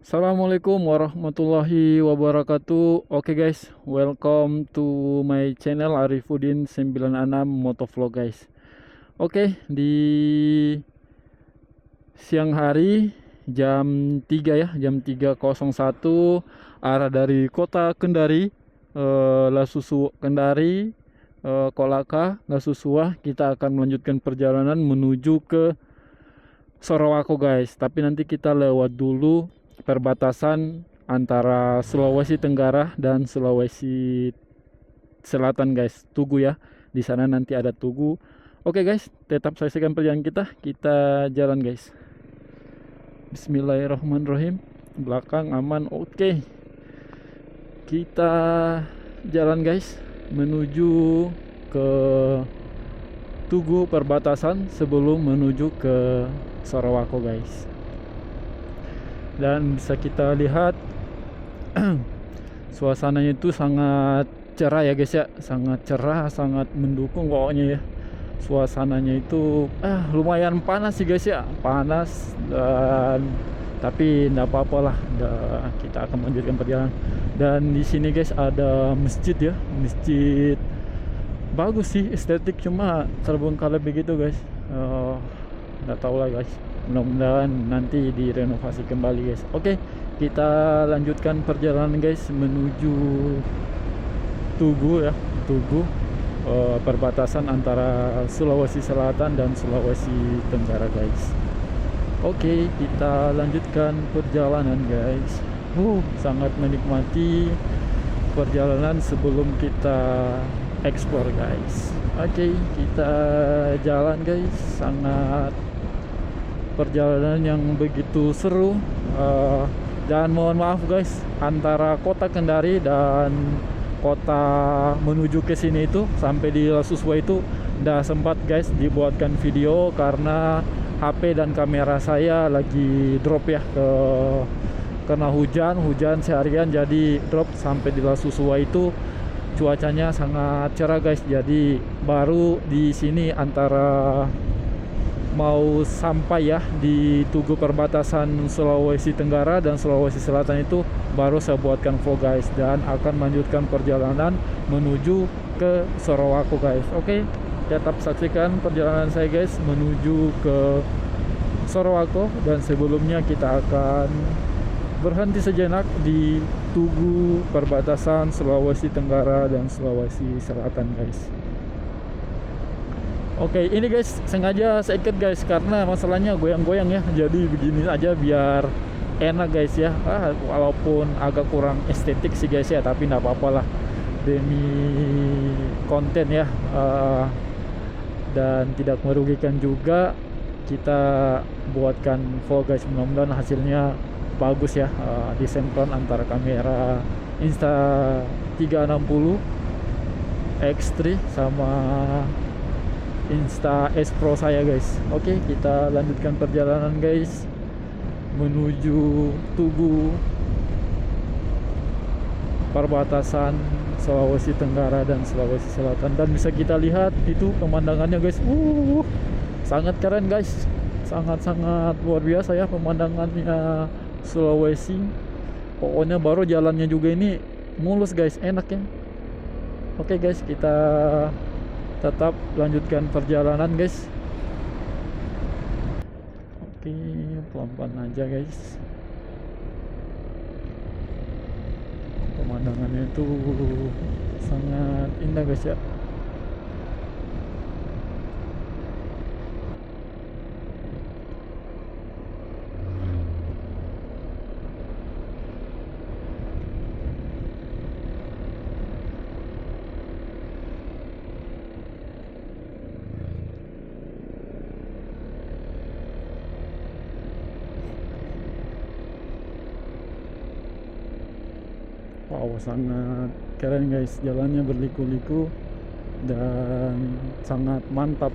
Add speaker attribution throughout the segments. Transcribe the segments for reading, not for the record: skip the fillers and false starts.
Speaker 1: Assalamualaikum warahmatullahi wabarakatuh. Oke guys, welcome to my channel Arifudin 96 Motovlog guys. Oke, di siang hari jam 3 ya, jam 3.01 arah dari kota Kendari, Lasusu Kendari, Kolaka, Lasusuah, kita akan melanjutkan perjalanan menuju ke Sorowako guys. Tapi nanti kita lewat dulu perbatasan antara Sulawesi Tenggara dan Sulawesi Selatan guys. Tugu ya. Di sana nanti ada Tugu. Oke guys, tetap saksikan perjalanan kita. Kita jalan guys. Bismillahirrahmanirrahim. Belakang aman. Oke. Kita jalan guys menuju ke Tugu perbatasan sebelum menuju ke Sorowako guys. Dan bisa kita lihat suasananya itu sangat cerah ya guys ya, sangat cerah, sangat mendukung pokoknya ya. Suasananya itu lumayan panas sih guys ya, panas, dan tapi enggak apa-apa lah, kita akan melanjutkan perjalanan. Dan di sini guys ada masjid ya, masjid bagus sih, estetik, cuma terbengkalai begitu guys. Nggak tahu lah guys, mudah-mudahan nanti direnovasi kembali guys. Oke, kita lanjutkan perjalanan guys menuju Tugu ya, Tugu, perbatasan antara Sulawesi Selatan dan Sulawesi Tenggara guys. Oke, kita lanjutkan perjalanan guys. Sangat menikmati perjalanan sebelum kita explore guys. Oke, kita jalan guys. Sangat perjalanan yang begitu seru. Dan mohon maaf guys, antara kota Kendari dan kota menuju ke sini itu sampai di Lasuswa itu udah sempat guys dibuatkan video karena HP dan kamera saya lagi drop ya, karena hujan seharian, jadi drop sampai di Lasuswa itu. Cuacanya sangat cerah guys, jadi baru di sini antara mau sampai ya di Tugu perbatasan Sulawesi Tenggara dan Sulawesi Selatan itu baru saya buatkan vlog guys, dan akan melanjutkan perjalanan menuju ke Sorowako guys. Oke, tetap saksikan perjalanan saya guys menuju ke Sorowako, dan sebelumnya kita akan berhenti sejenak di Tugu perbatasan Sulawesi Tenggara dan Sulawesi Selatan guys. Oke, ini guys sengaja saya ikat guys karena masalahnya goyang-goyang ya, jadi begini aja biar enak guys ya. Walaupun agak kurang estetik sih guys ya, tapi nggak apa-apa lah demi konten ya, dan tidak merugikan juga. Kita buatkan vlog guys, mudah-mudahan hasilnya bagus ya. Disenkron antara kamera Insta360 X3 sama Insta S Pro saya guys. Oke, kita lanjutkan perjalanan guys menuju Tugu perbatasan Sulawesi Tenggara dan Sulawesi Selatan. Dan bisa kita lihat itu pemandangannya guys. Sangat keren guys, sangat-sangat luar biasa ya pemandangannya Sulawesi. Pokoknya baru jalannya juga ini mulus guys, enak ya. Oke guys, kita tetap lanjutkan perjalanan guys. Oke, pelan-pelan aja guys. Pemandangannya itu sangat indah guys ya. Wow, sangat keren guys, jalannya berliku-liku dan sangat mantap.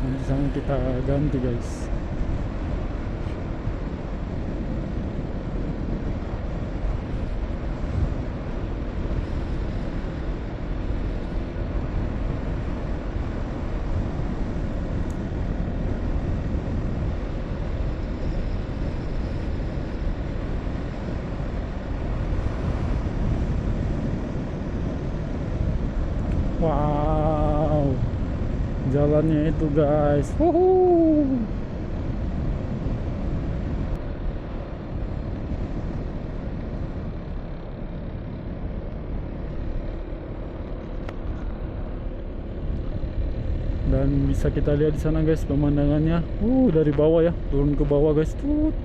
Speaker 1: Nanti sana kita ganti guys. jalannya itu guys. Wuhu. Dan bisa kita lihat di sana guys pemandangannya. Dari bawah ya, turun ke bawah guys.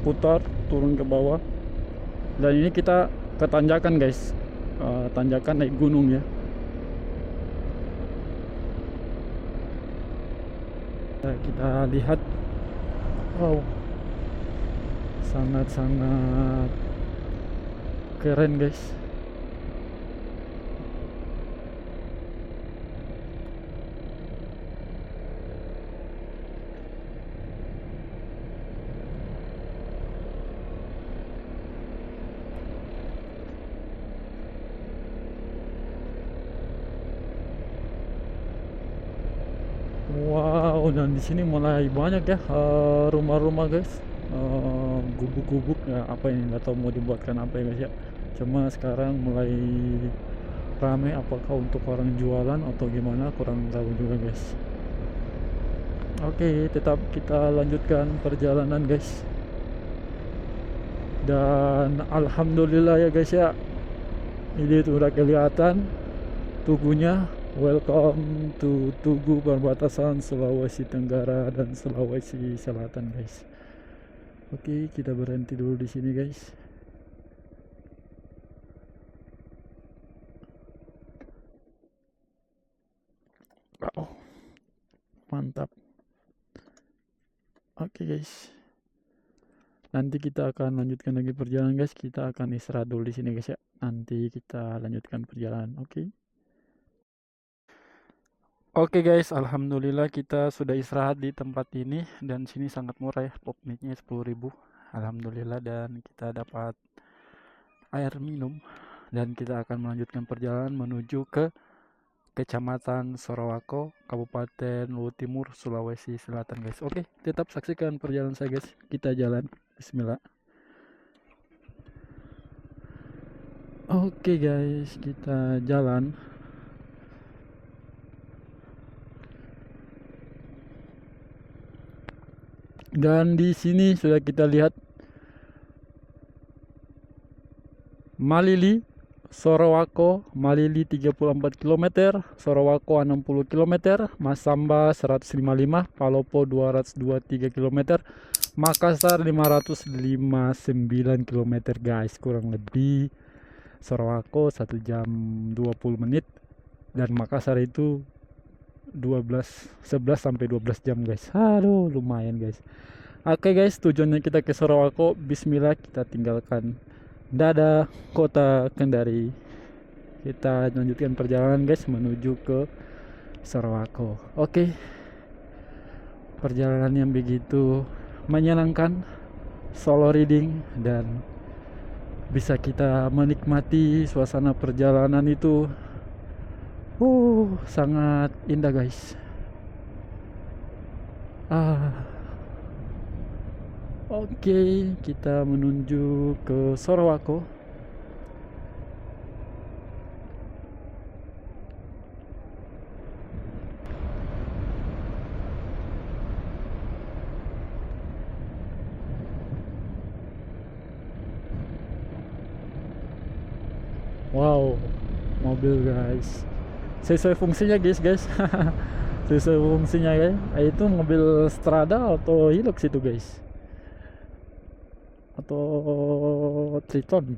Speaker 1: Putar turun ke bawah. Dan ini kita ke tanjakan guys. Tanjakan naik gunung ya. Kita lihat, wow, sangat-sangat keren guys. Wow, dan di sini mulai banyak ya rumah-rumah guys, gubuk-gubuk ya, apa ini nggak tahu mau dibuatkan apa ya guys ya. Cuma sekarang mulai ramai, apakah untuk orang jualan atau gimana kurang tahu juga guys. Oke, tetap kita lanjutkan perjalanan guys. Dan alhamdulillah ya guys ya, ini tuh udah kelihatan Tugunya. Welcome to Tugu, perbatasan Sulawesi Tenggara dan Sulawesi Selatan guys. Oke, kita berhenti dulu di sini guys. Oh, mantap. Oke guys, nanti kita akan lanjutkan lagi perjalanan guys. Kita akan istirahat dulu di sini guys ya. Nanti kita lanjutkan perjalanan. Oke. Oke guys, alhamdulillah kita sudah istirahat di tempat ini, dan sini sangat murah ya, popmitnya 10.000. Alhamdulillah, dan kita dapat air minum, dan kita akan melanjutkan perjalanan menuju ke Kecamatan Sorowako, Kabupaten Luwu Timur, Sulawesi Selatan guys. Oke, tetap saksikan perjalanan saya guys. Kita jalan. Bismillah. Oke guys, kita jalan. Dan di sini sudah kita lihat Malili, Sorowako. Malili 34 km, Sorowako 60 km, Masamba 155, Palopo 223 km, Makassar 559 km guys, kurang lebih. Sorowako 1 jam 20 menit, dan Makassar itu 11 sampai 12 jam guys. Aduh, lumayan guys. Oke guys, tujuannya kita ke Sorowako. Bismillah, kita tinggalkan Dada, kota Kendari. Kita lanjutkan perjalanan guys menuju ke Sorowako. Oke. Perjalanan yang begitu menyenangkan, solo reading, dan bisa kita menikmati suasana perjalanan itu. Sangat indah guys. Oke, kita menuju ke Sorowako. Wow, mobil guys. Sesuai fungsinya guys. Sesuai fungsinya guys. Itu mobil Strada atau Hilux itu guys, atau Triton,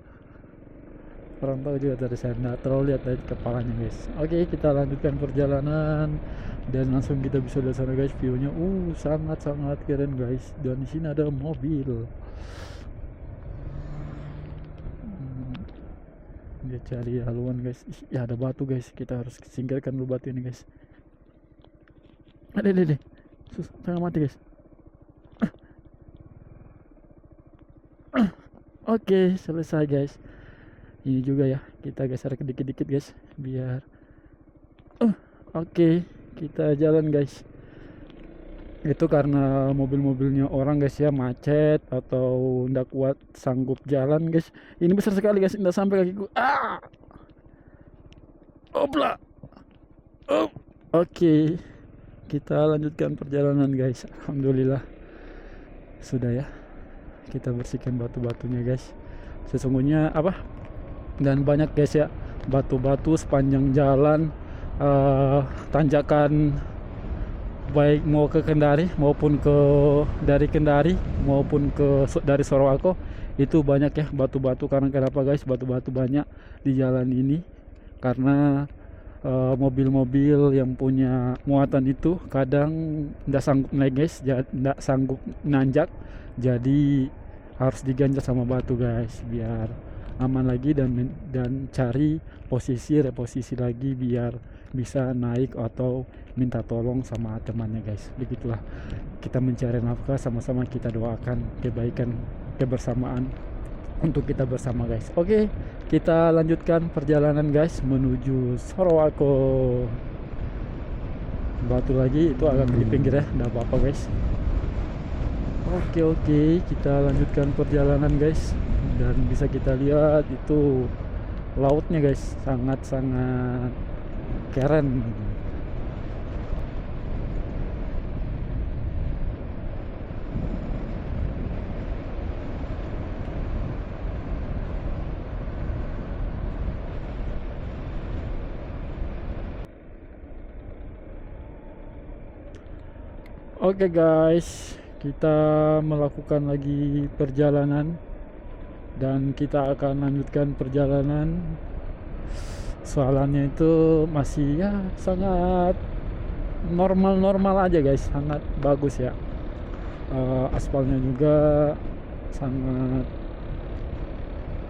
Speaker 1: kurang tahu juga, dari saya nggak terlalu lihat dari kepalanya guys. Oke, kita lanjutkan perjalanan, dan langsung kita bisa lihat sana guys, viewnya sangat-sangat keren guys. Dan di sini ada mobil. Dia cari haluan guys. Ya, ada batu guys, kita harus singkirkan dulu batu ini guys. Ada jangan mati guys. Oke, selesai guys. Ini juga ya, kita geser dikit-dikit guys, biar oke, kita jalan guys. Itu karena mobil-mobilnya orang guys ya, macet atau ndak kuat sanggup jalan guys. Ini besar sekali guys, ndak sampai kakiku. Opla. Oke, kita lanjutkan perjalanan guys. Alhamdulillah sudah ya, kita bersihkan batu-batunya guys. Sesungguhnya apa, dan banyak guys ya, batu-batu sepanjang jalan, tanjakan baik mau ke Kendari maupun dari Kendari maupun dari Sorowako, itu banyak ya batu-batu. Karena kenapa guys batu-batu banyak di jalan ini? Karena mobil-mobil yang punya muatan itu kadang tidak sanggup naik guys, tidak sanggup nanjak, jadi harus diganjal sama batu guys, biar aman lagi dan cari reposisi lagi biar bisa naik atau minta tolong sama temannya guys. Begitulah kita mencari nafkah, sama-sama kita doakan kebaikan kebersamaan untuk kita bersama guys. Oke, kita lanjutkan perjalanan guys menuju Sorowako. Batu lagi itu agak di pinggir ya, enggak apa-apa guys. Oke, kita lanjutkan perjalanan guys, dan bisa kita lihat itu lautnya guys, sangat-sangat keren. Oke guys, kita melakukan lagi perjalanan dan kita akan lanjutkan perjalanan. Soalannya itu masih ya sangat normal aja guys, sangat bagus ya. Aspalnya juga sangat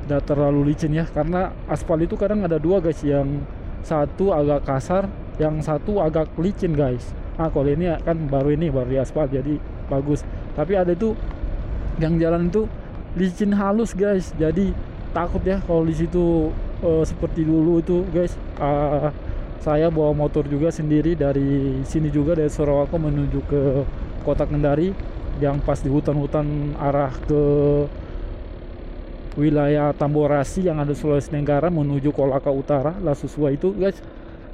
Speaker 1: tidak terlalu licin ya, karena aspal itu kadang ada dua guys, yang satu agak kasar, yang satu agak licin guys. Kalau ini kan baru di aspal jadi bagus, tapi ada itu yang jalan itu licin halus guys, jadi takut ya kalau di situ seperti dulu itu guys. Saya bawa motor juga sendiri dari sini juga, dari Sorowako menuju ke kota Kendari, yang pas di hutan-hutan arah ke wilayah Tamborasi yang ada Sulawesi Tenggara menuju Kolaka Utara, Lasusua itu guys.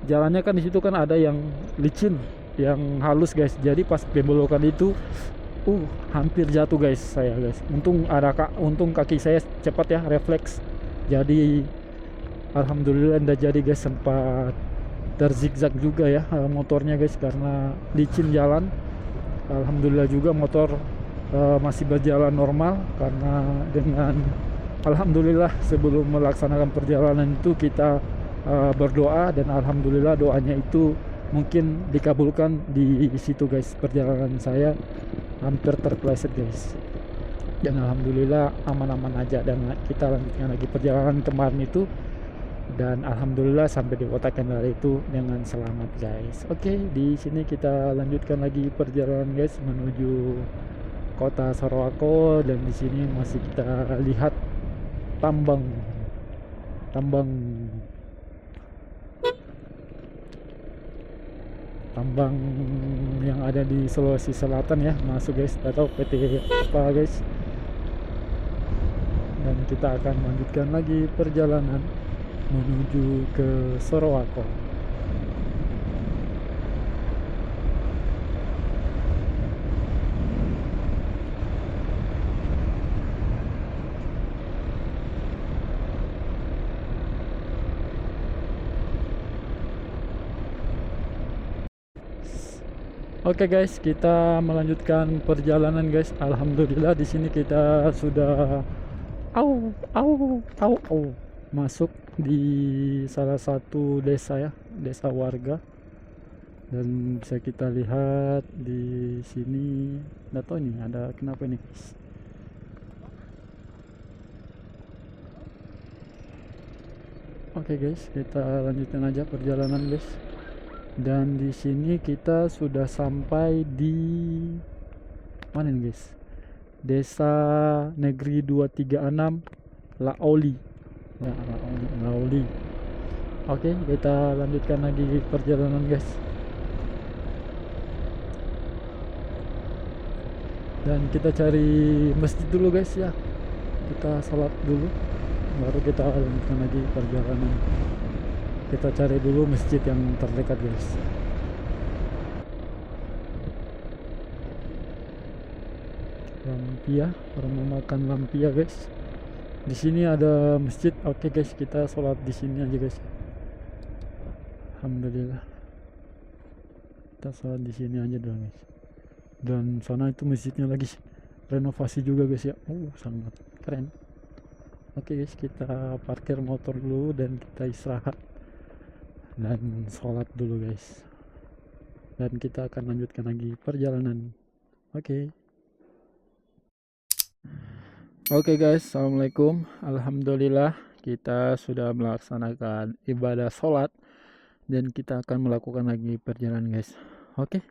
Speaker 1: Jalannya kan di situ kan ada yang licin, yang halus guys. Jadi pas pembelokan itu hampir jatuh guys saya guys. Untung kaki saya cepat ya, refleks. Jadi alhamdulillah ndak jadi guys, sempat terzigzag juga ya motornya guys karena licin jalan. Alhamdulillah juga motor masih berjalan normal, karena dengan alhamdulillah sebelum melaksanakan perjalanan itu kita berdoa, dan alhamdulillah doanya itu mungkin dikabulkan di situ guys. Perjalanan saya hampir terpleset guys, dan alhamdulillah aman-aman aja, dan kita lanjutkan lagi perjalanan kemarin itu, dan alhamdulillah sampai di kota Kendari itu dengan selamat guys. Oke, di sini kita lanjutkan lagi perjalanan guys menuju kota Sorowako, dan di sini masih kita lihat tambang yang ada di Sulawesi Selatan ya, masuk guys, atau PT apa guys. Dan kita akan lanjutkan lagi perjalanan menuju ke Sorowako. Oke guys, kita melanjutkan perjalanan guys. Alhamdulillah di sini kita sudah masuk di salah satu desa ya, desa warga. Dan bisa kita lihat di sini, nggak tahu ini ada kenapa ini guys. Oke guys, kita lanjutkan aja perjalanan guys. Dan di sini kita sudah sampai di mana nih guys? Desa Negeri 236 Laoli. Ya, Laoli. Oke, kita lanjutkan lagi perjalanan guys. Dan kita cari masjid dulu guys ya. Kita salat dulu, baru kita lanjutkan lagi perjalanan. Kita cari dulu masjid yang terdekat guys. Lampia, rumah makan Lampia guys. Di sini ada masjid. Oke guys, kita sholat di sini aja guys. Alhamdulillah. Kita sholat di sini aja dulu guys. Dan sana itu masjidnya lagi renovasi juga guys ya. Sangat keren. Oke guys, kita parkir motor dulu dan kita istirahat dan sholat dulu guys. Dan kita akan lanjutkan lagi perjalanan. Oke guys, assalamualaikum. Alhamdulillah kita sudah melaksanakan ibadah sholat dan kita akan melakukan lagi perjalanan guys. Oke,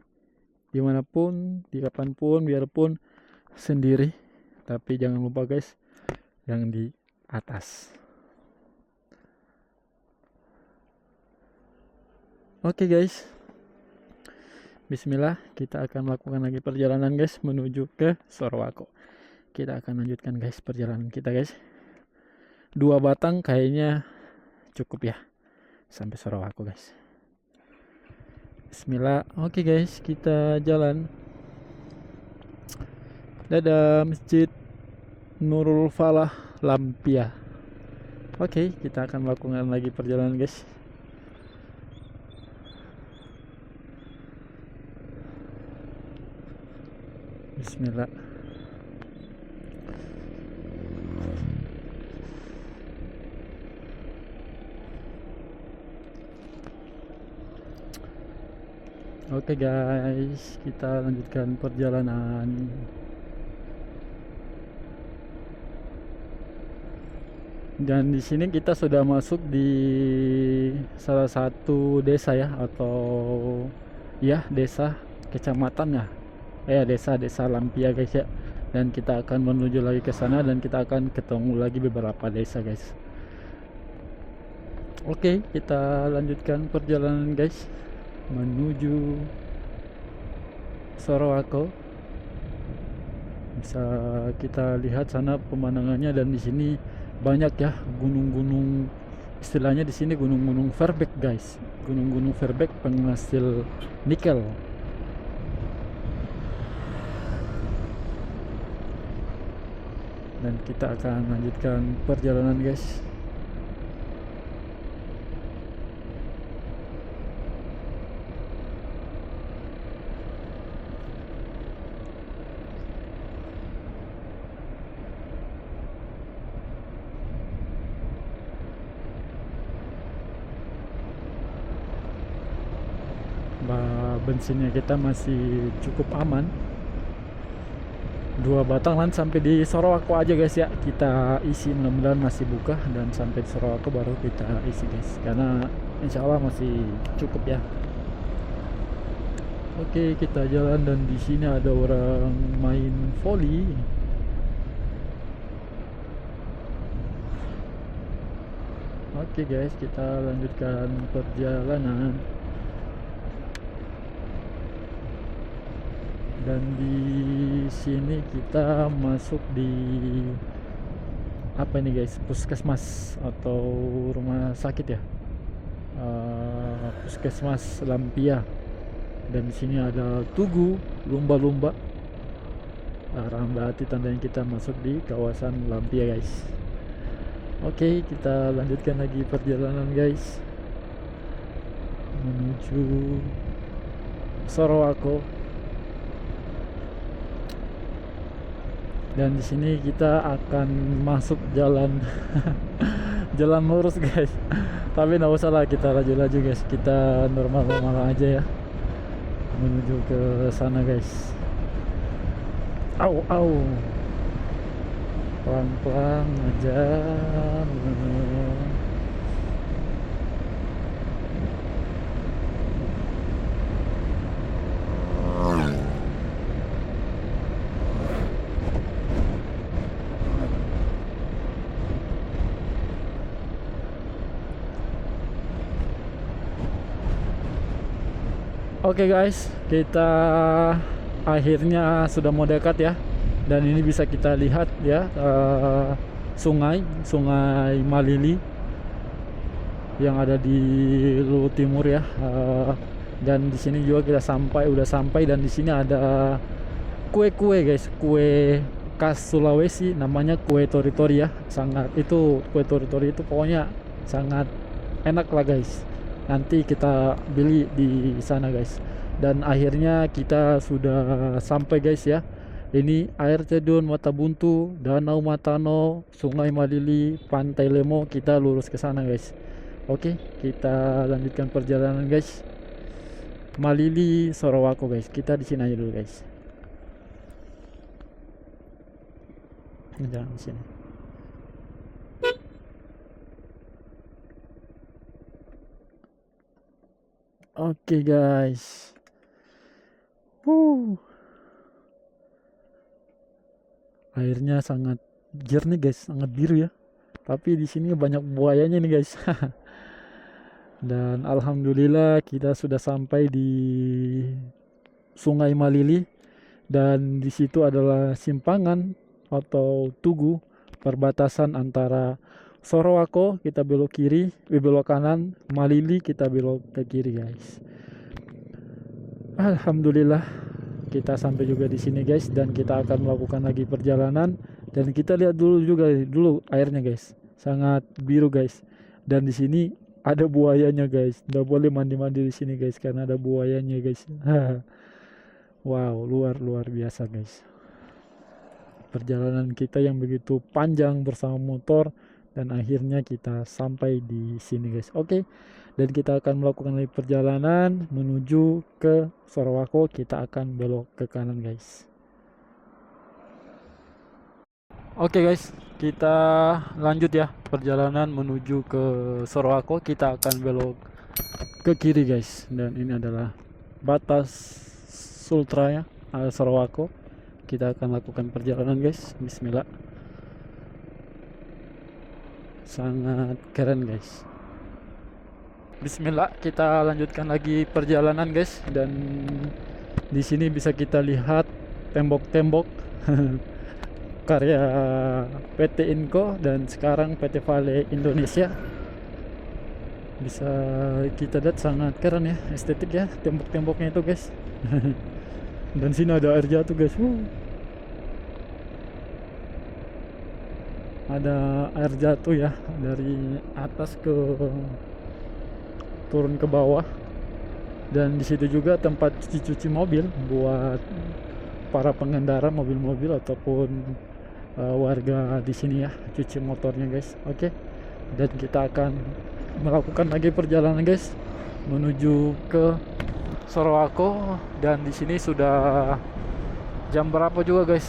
Speaker 1: dimanapun, kapanpun, biarpun sendiri, tapi jangan lupa guys yang di atas. Oke guys, bismillah, kita akan melakukan lagi perjalanan guys menuju ke Sorowako. Kita akan lanjutkan guys perjalanan kita guys. 2 batang kayaknya cukup ya sampai Sorowako guys. Bismillah. Oke guys, kita jalan. Dadah Masjid Nurul Falah Lampia. Oke, kita akan melakukan lagi perjalanan guys. Bismillah. Oke guys, kita lanjutkan perjalanan. Dan di sini kita sudah masuk di salah satu desa ya, atau ya desa kecamatan ya, desa Lampia guys ya. Dan kita akan menuju lagi ke sana dan kita akan ketemu lagi beberapa desa guys. Oke, kita lanjutkan perjalanan guys menuju Sorowako. Bisa kita lihat sana pemandangannya, dan di sini banyak ya gunung-gunung, istilahnya di sini gunung-gunung Verbeek guys. Gunung-gunung Verbeek penghasil nikel. Dan kita akan lanjutkan perjalanan guys. Bensinnya kita masih cukup aman. 2 batang lan sampai di Sorowako aja guys ya. Kita isi, mudah-mudahan masih buka, dan sampai di Sorowako baru kita isi guys, karena insya Allah masih cukup ya. Oke, kita jalan dan di sini ada orang main volley. Oke guys, kita lanjutkan perjalanan. Dan di sini kita masuk di apa ini guys, puskesmas atau rumah sakit ya, puskesmas Lampia. Dan di sini ada tugu lumba-lumba, berarti tandanya kita masuk di kawasan Lampia guys. Oke, kita lanjutkan lagi perjalanan guys menuju Sorowako. Dan di sini kita akan masuk jalan jalan lurus guys. Tapi nggak usah lah kita laju-laju guys, kita normal-normal aja ya menuju ke sana guys. Au, pelan-pelan aja. Oke guys, kita akhirnya sudah mau dekat ya. Dan ini bisa kita lihat ya, sungai Malili yang ada di Luwu Timur ya. Dan di sini juga kita udah sampai, dan di sini ada kue-kue guys, kue khas Sulawesi namanya kue tori-tori ya. Sangat itu kue tori-tori itu pokoknya sangat enak lah guys. Nanti kita beli di sana guys. Dan akhirnya kita sudah sampai guys ya. Ini air terjun Mata Buntu, Danau Matano, Sungai Malili, Pantai Lemo. Kita lurus ke sana guys. Oke, kita lanjutkan perjalanan guys. Malili, Sorowako guys. Kita di sini aja dulu guys. Jangan di sini. Oke guys. Airnya sangat jernih guys, sangat biru ya. Tapi di sini banyak buayanya nih guys. Dan alhamdulillah kita sudah sampai di Sungai Malili, dan di situ adalah simpangan atau tugu perbatasan antara Sorowako kita belok kiri, belok kanan, Malili kita belok ke kiri guys. Alhamdulillah kita sampai juga di sini guys, dan kita akan melakukan lagi perjalanan. Dan kita lihat dulu airnya guys, sangat biru guys. Dan di sini ada buayanya guys, nggak boleh mandi-mandi di sini guys karena ada buayanya guys. Wow, luar biasa guys. Perjalanan kita yang begitu panjang bersama motor, dan akhirnya kita sampai di sini guys. Oke. Dan kita akan melakukan lagi perjalanan menuju ke Sorowako. Kita akan belok ke kanan guys. Oke guys, kita lanjut ya perjalanan menuju ke Sorowako. Kita akan belok ke kiri guys, dan ini adalah batas Sultra ya, Sorowako. Kita akan lakukan perjalanan guys. Bismillah. Sangat keren guys. Bismillah, kita lanjutkan lagi perjalanan guys. Dan di sini bisa kita lihat tembok-tembok karya PT Inco dan sekarang PT Vale Indonesia. Bisa kita lihat sangat keren ya, estetik ya tembok-temboknya itu guys. Dan sini ada air jatuh guys. Ada air jatuh ya dari atas ke turun ke bawah. Dan di situ juga tempat cuci mobil buat para pengendara mobil-mobil ataupun warga di sini ya, cuci motornya guys. Oke. Dan kita akan melakukan lagi perjalanan guys menuju ke Sorowako. Dan di sini sudah jam berapa juga guys?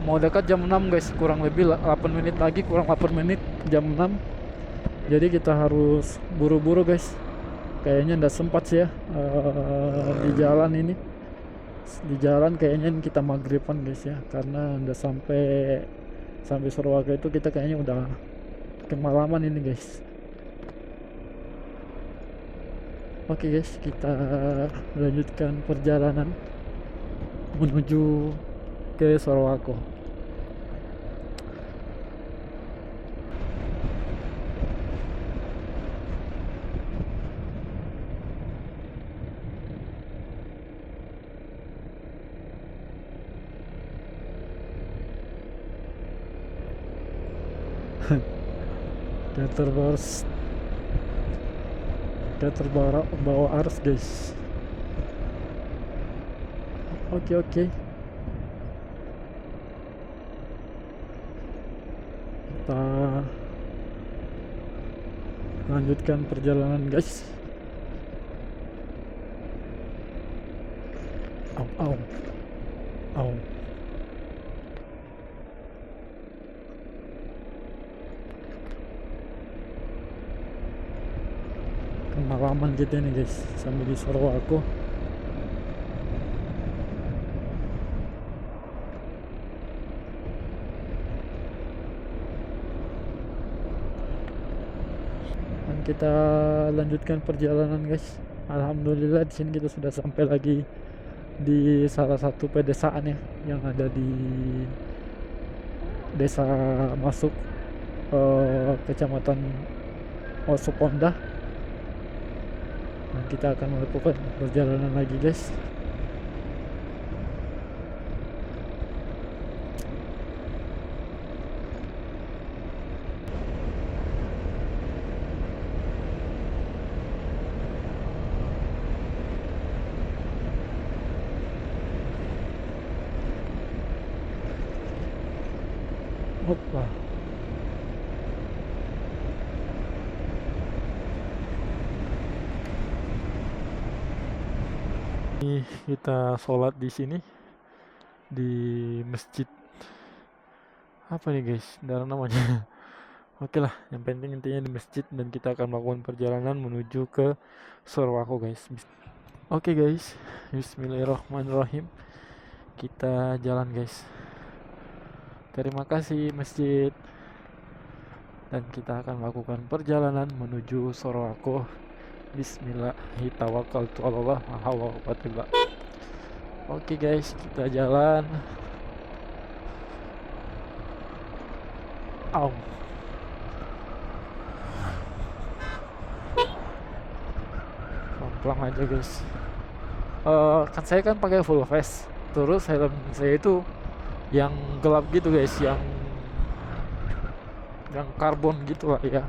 Speaker 1: Mau dekat jam 6 guys, kurang lebih 8 menit lagi, kurang 8 menit jam 6. Jadi kita harus buru-buru guys. Kayaknya ndak sempat sih ya di jalan ini. Di jalan kayaknya kita maghriban guys ya, karena ndak sampai Sorowako itu kita kayaknya udah kemalaman ini guys. Oke guys, kita lanjutkan perjalanan menuju ke Sorowako. Dia terbawa arus guys. Oke. Kita lanjutkan perjalanan guys. Au. Pengalaman kita nih guys sampai di Sorowako. Dan kita lanjutkan perjalanan guys. Alhamdulillah di sini kita sudah sampai lagi di salah satu pedesaan ya yang ada di desa masuk kecamatan Osoponda. Dan kita akan melakukan perjalanan lagi guys. Hoppa. Ini kita sholat di sini di masjid apa nih guys, darah namanya. Oke lah, yang penting intinya di masjid dan kita akan melakukan perjalanan menuju ke Sorowako guys. Oke guys, Bismillahirrahmanirrahim. Kita jalan guys. Terima kasih masjid. Dan kita akan melakukan perjalanan menuju Sorowako. Bismillahirrahmanirrahim. Oke guys, kita jalan. Au. Pelan aja guys. Kan saya kan pakai full face. Terus helm saya itu yang gelap gitu guys, yang karbon gitu lah ya.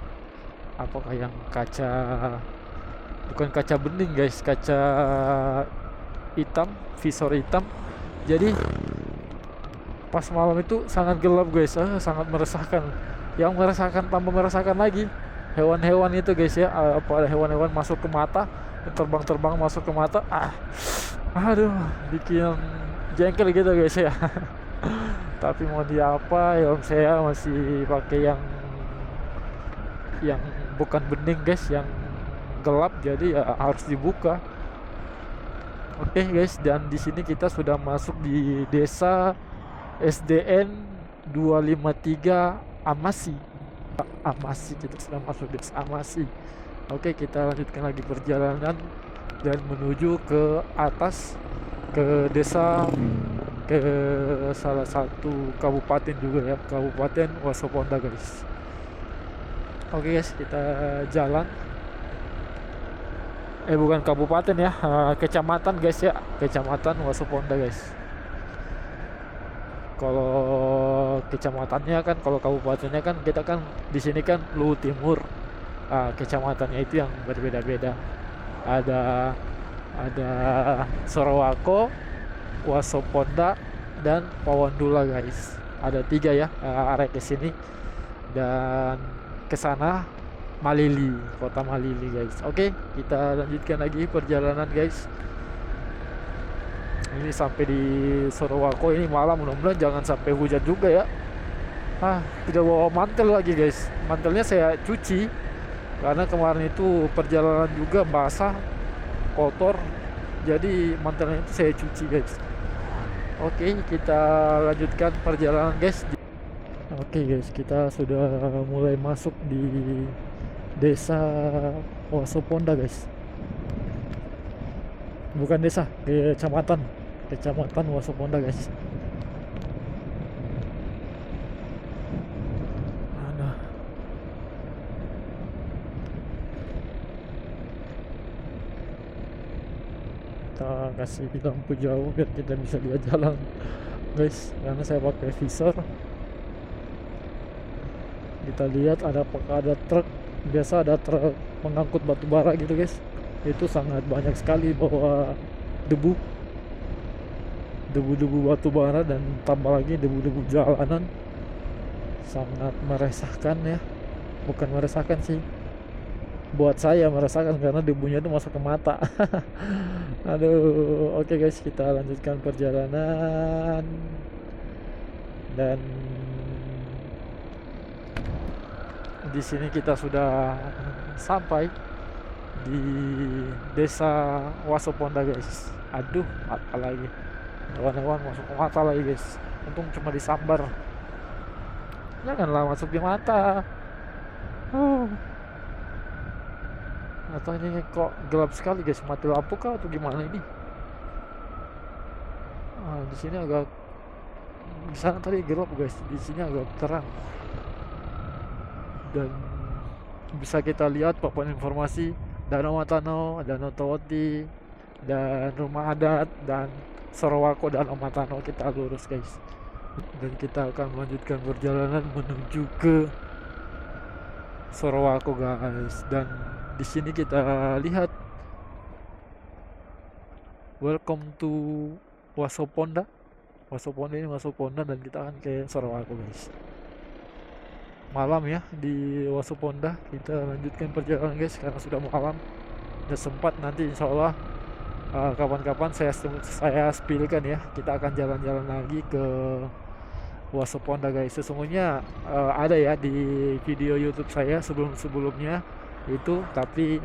Speaker 1: Apakah yang kaca, bukan kaca bening guys, kaca hitam, visor hitam. Jadi pas malam itu sangat gelap guys, sangat meresahkan. Yang meresahkan, tambah meresahkan lagi hewan-hewan itu guys ya. Apa ada hewan-hewan masuk ke mata, terbang-terbang masuk ke mata. Aduh, bikin jengkel gitu guys ya. Tapi mau diapa, helm saya masih pakai yang bukan bening guys, yang gelap, jadi ya harus dibuka. Oke guys, dan di sini kita sudah masuk di desa SDN 253 Amasi. Kita sudah masuk desa Amasi. Oke, kita lanjutkan lagi perjalanan dan menuju ke atas, ke desa, ke salah satu kabupaten juga ya, Kabupaten Wasoponda guys. Oke guys, kita jalan. Bukan kabupaten ya, kecamatan guys ya, Kecamatan Wasoponda guys. Kalau kecamatannya kan, kalau kabupatennya kan kita kan di sini kan Luhut Timur. Kecamatannya itu yang berbeda-beda. Ada Sorowako, Wasoponda, dan Pawandula guys. Ada 3 ya, arah ke sini dan ke sana Malili, kota Malili guys. Oke, kita lanjutkan lagi perjalanan guys. Ini sampai di Sorowako ini malam, mudah-mudahan jangan sampai hujan juga ya. Tidak bawa mantel lagi guys. Mantelnya saya cuci karena kemarin itu perjalanan juga basah, kotor. Jadi mantelnya itu saya cuci guys. Oke, kita lanjutkan perjalanan guys. Oke guys, kita sudah mulai masuk di desa Wasoponda guys. Bukan desa, kecamatan Wasoponda guys. Mana? Kita kasih lampu jauh biar kita bisa lihat jalan guys, karena saya pakai visor. Kita lihat ada truk, biasa ada truk mengangkut batu bara gitu guys. Itu sangat banyak sekali bawa debu batu bara, dan tambah lagi debu jalanan. Sangat meresahkan ya. Bukan meresahkan sih, buat saya meresahkan karena debunya itu masuk ke mata. Aduh. Oke guys, kita lanjutkan perjalanan. Dan di sini kita sudah sampai di desa Wasoponda guys. Aduh, apa lagi, hewan-hewan masuk ke mata lagi guys. Untung cuma disambar, janganlah masuk di mata. Atau ini kok gelap sekali guys, mati lampu kah atau gimana ini? Di sini agak, di sana tadi gelap guys, di sini agak terang. Dan bisa kita lihat papan informasi Danau Matano, Danau Tawoti, dan rumah adat, dan Sorowako, Danau Matano. Kita lurus guys, dan kita akan melanjutkan perjalanan menuju ke Sorowako guys. Dan di sini kita lihat welcome to Wasoponda. Wasoponda, dan kita akan ke Sorowako guys. malam ya di Wasoponda. Kita lanjutkan perjalanan guys karena sudah malam. Dan sempat nanti insya Allah kapan-kapan saya spillkan ya. Kita akan jalan-jalan lagi ke Wasoponda guys. Sesungguhnya ada ya di video YouTube saya sebelumnya itu, tapi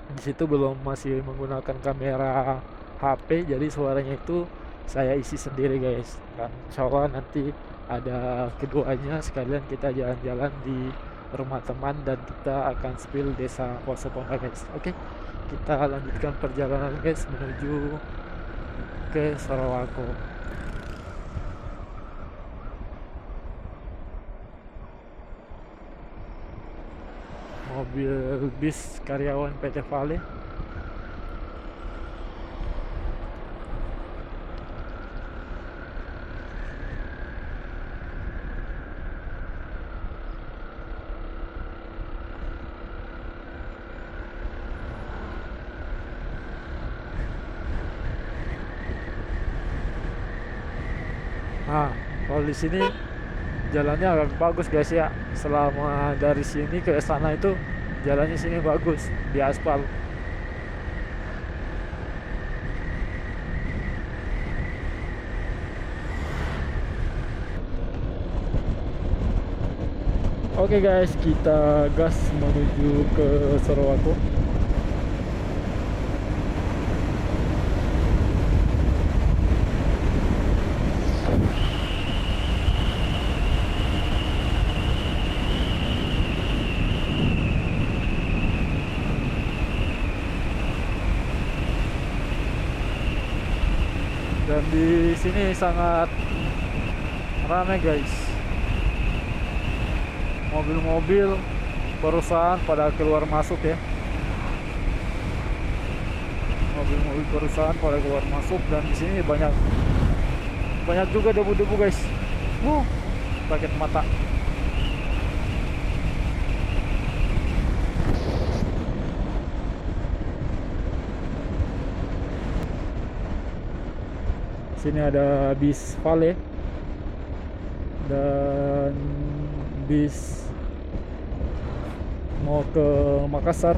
Speaker 1: di situ belum masih menggunakan kamera HP, jadi suaranya itu saya isi sendiri guys. Dan insya Allah nanti ada keduanya sekalian kita jalan-jalan di rumah teman dan kita akan spill desa Wasoponda guys. Oke, kita lanjutkan perjalanan guys menuju ke Sorowako. Mobil bis karyawan PT Vale. Nah, kalau di sini jalannya agak bagus guys ya. Selama dari sini ke sana itu jalannya sini bagus di aspal. Oke guys, kita gas menuju ke Sorowako. Dan di sini sangat ramai guys. Mobil-mobil perusahaan pada keluar masuk ya. Mobil-mobil perusahaan pada keluar masuk, dan di sini banyak juga debu-debu guys. Sakit mata. Sini ada bis Vale dan bis mau ke Makassar,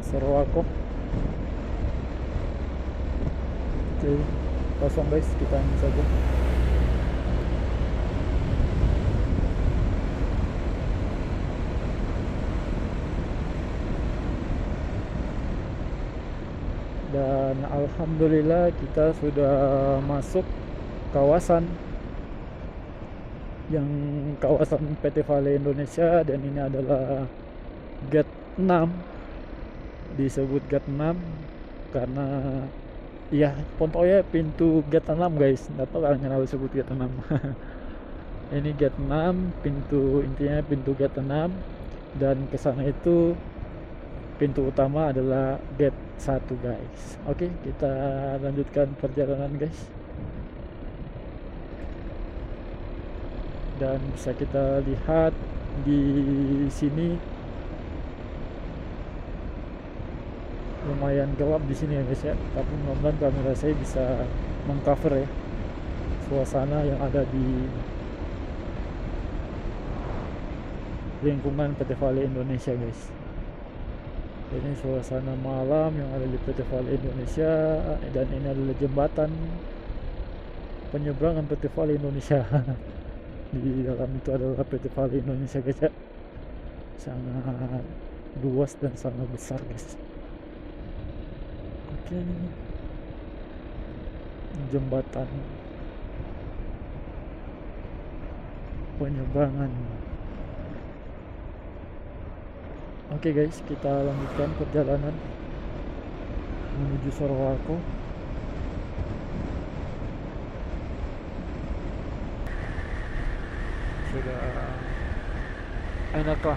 Speaker 1: Sorowako. Oke, kosong guys, kita ini saja. Dan alhamdulillah kita sudah masuk kawasan PT Vale Indonesia, dan ini adalah gate 6. Disebut gate 6 karena ya pontonya pintu gate 6 guys. Enggak tahu kenapa disebut gate 6. Ini gate 6, intinya pintu gate 6, dan ke sana itu pintu utama adalah gate 1 guys. Oke, kita lanjutkan perjalanan guys. Dan bisa kita lihat di sini lumayan gelap di sini ya guys ya. Tapi mudah-mudahan kamera saya bisa mengcover ya suasana yang ada di lingkungan PT Vale Indonesia guys. Ini suasana malam yang ada di PT Vale Indonesia, dan ini adalah jembatan penyeberangan PT Vale Indonesia. Di dalam itu adalah PT Vale Indonesia guys ya. Sangat luas dan sangat besar guys. Oke, jembatan penyeberangan. Oke guys, kita lanjutkan perjalanan menuju Sorowako. Sudah enak lah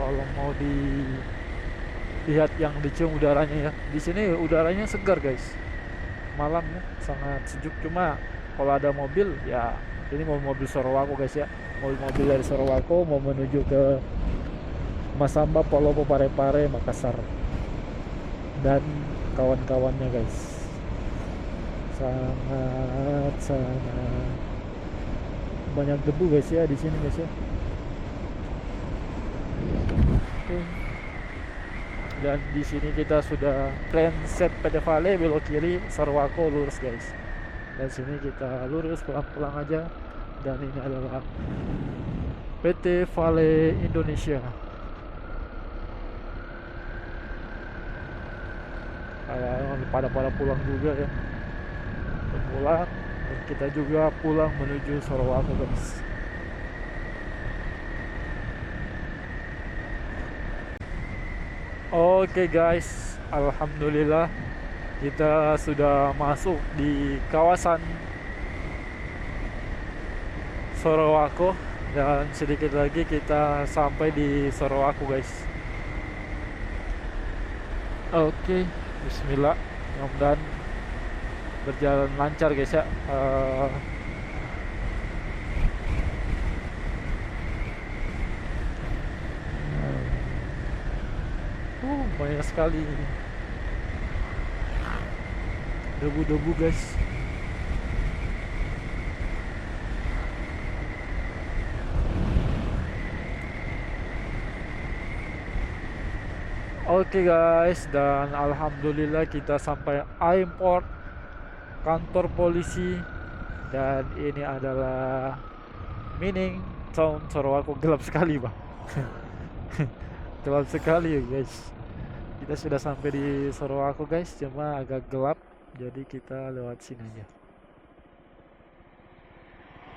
Speaker 1: kalau mau dilihat yang dicium udaranya ya. Di sini udaranya segar guys. Malam ya, sangat sejuk. Cuma kalau ada mobil ya, ini mobil Sorowako guys ya. Mobil dari Sorowako mau menuju ke Masamba, Palopo, Parepare, Makassar dan kawan-kawannya guys. Sangat banyak debu guys ya di sini guys ya. Oke. Dan di sini kita sudah Transit PD Valley, belok kiri, Sorowako lurus guys. Dan sini kita lurus pelan-pelan aja. Dan ini adalah PT Vale Indonesia. Pada pulang juga ya. Pulang, dan kita juga pulang menuju Sorowako guys. Oke guys, alhamdulillah kita sudah masuk di kawasan Sorowako, dan sedikit lagi kita sampai di Sorowako guys. Oke, bismillah, mudah-mudahan berjalan lancar guys ya. Banyak sekali debu-debu guys. Oke guys, dan alhamdulillah kita sampai Aimport, kantor polisi. Dan ini adalah Mining Town Sorowako. Gelap sekali bang. Gelap sekali ya guys. Kita sudah sampai di Sorowako guys, cuma agak gelap, jadi kita lewat sini aja.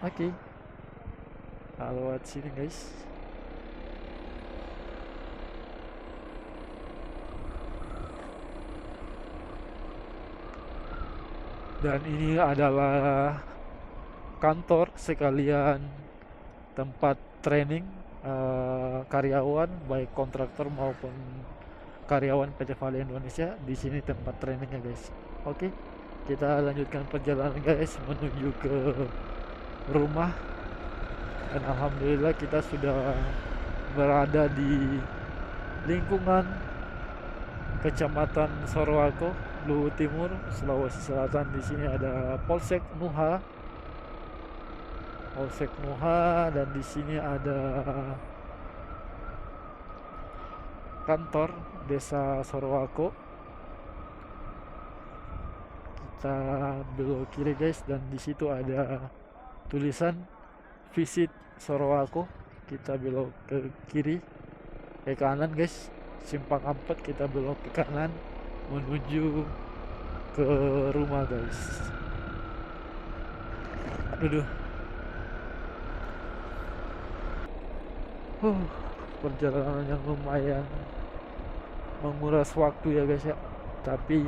Speaker 1: Oke, kita lewat sini guys. Dan ini adalah kantor sekalian tempat training karyawan, baik kontraktor maupun karyawan PT Vale Indonesia. Di sini tempat trainingnya guys. Oke, kita lanjutkan perjalanan guys menuju ke rumah. Dan alhamdulillah kita sudah berada di lingkungan Kecamatan Sorowako, Luwu Timur, Sulawesi Selatan. Di sini ada Polsek Nuha, dan di sini ada kantor Desa Sorowako. Kita belok kiri guys, dan di situ ada tulisan visit Sorowako. Kita belok ke kiri, ke kanan guys, simpang 4, kita belok ke kanan menuju ke rumah guys. Aduh. Perjalanan yang lumayan menguras waktu ya guys ya, tapi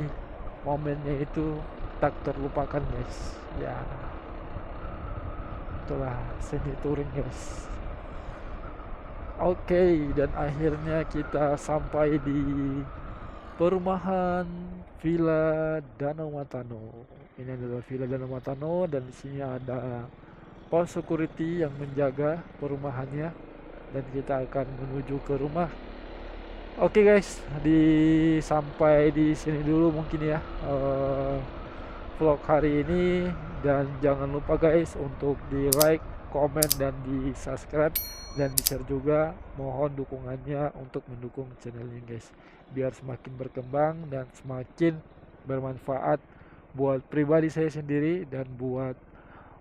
Speaker 1: momennya itu tak terlupakan guys ya. Itulah seni touring guys. Oke, dan akhirnya kita sampai di perumahan Villa Danau Matano. Ini adalah Villa Danau Matano, dan di sini ada pos security yang menjaga perumahannya, dan kita akan menuju ke rumah. Oke guys, sampai di sini dulu mungkin ya vlog hari ini, dan jangan lupa guys untuk di like, komen, dan di subscribe, dan di share juga. Mohon dukungannya untuk mendukung channel ini guys, biar semakin berkembang dan semakin bermanfaat buat pribadi saya sendiri dan buat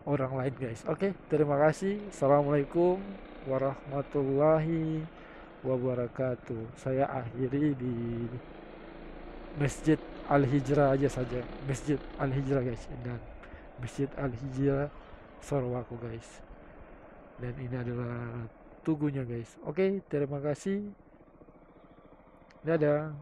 Speaker 1: orang lain guys. Oke, terima kasih. Assalamualaikum warahmatullahi wabarakatuh. Saya akhiri di Masjid Al-Hijrah aja saja, Masjid Al-Hijrah guys, dan Masjid Al-Hijrah Sorowako guys. Dan ini adalah tugunya guys. Oke, terima kasih. Dadah.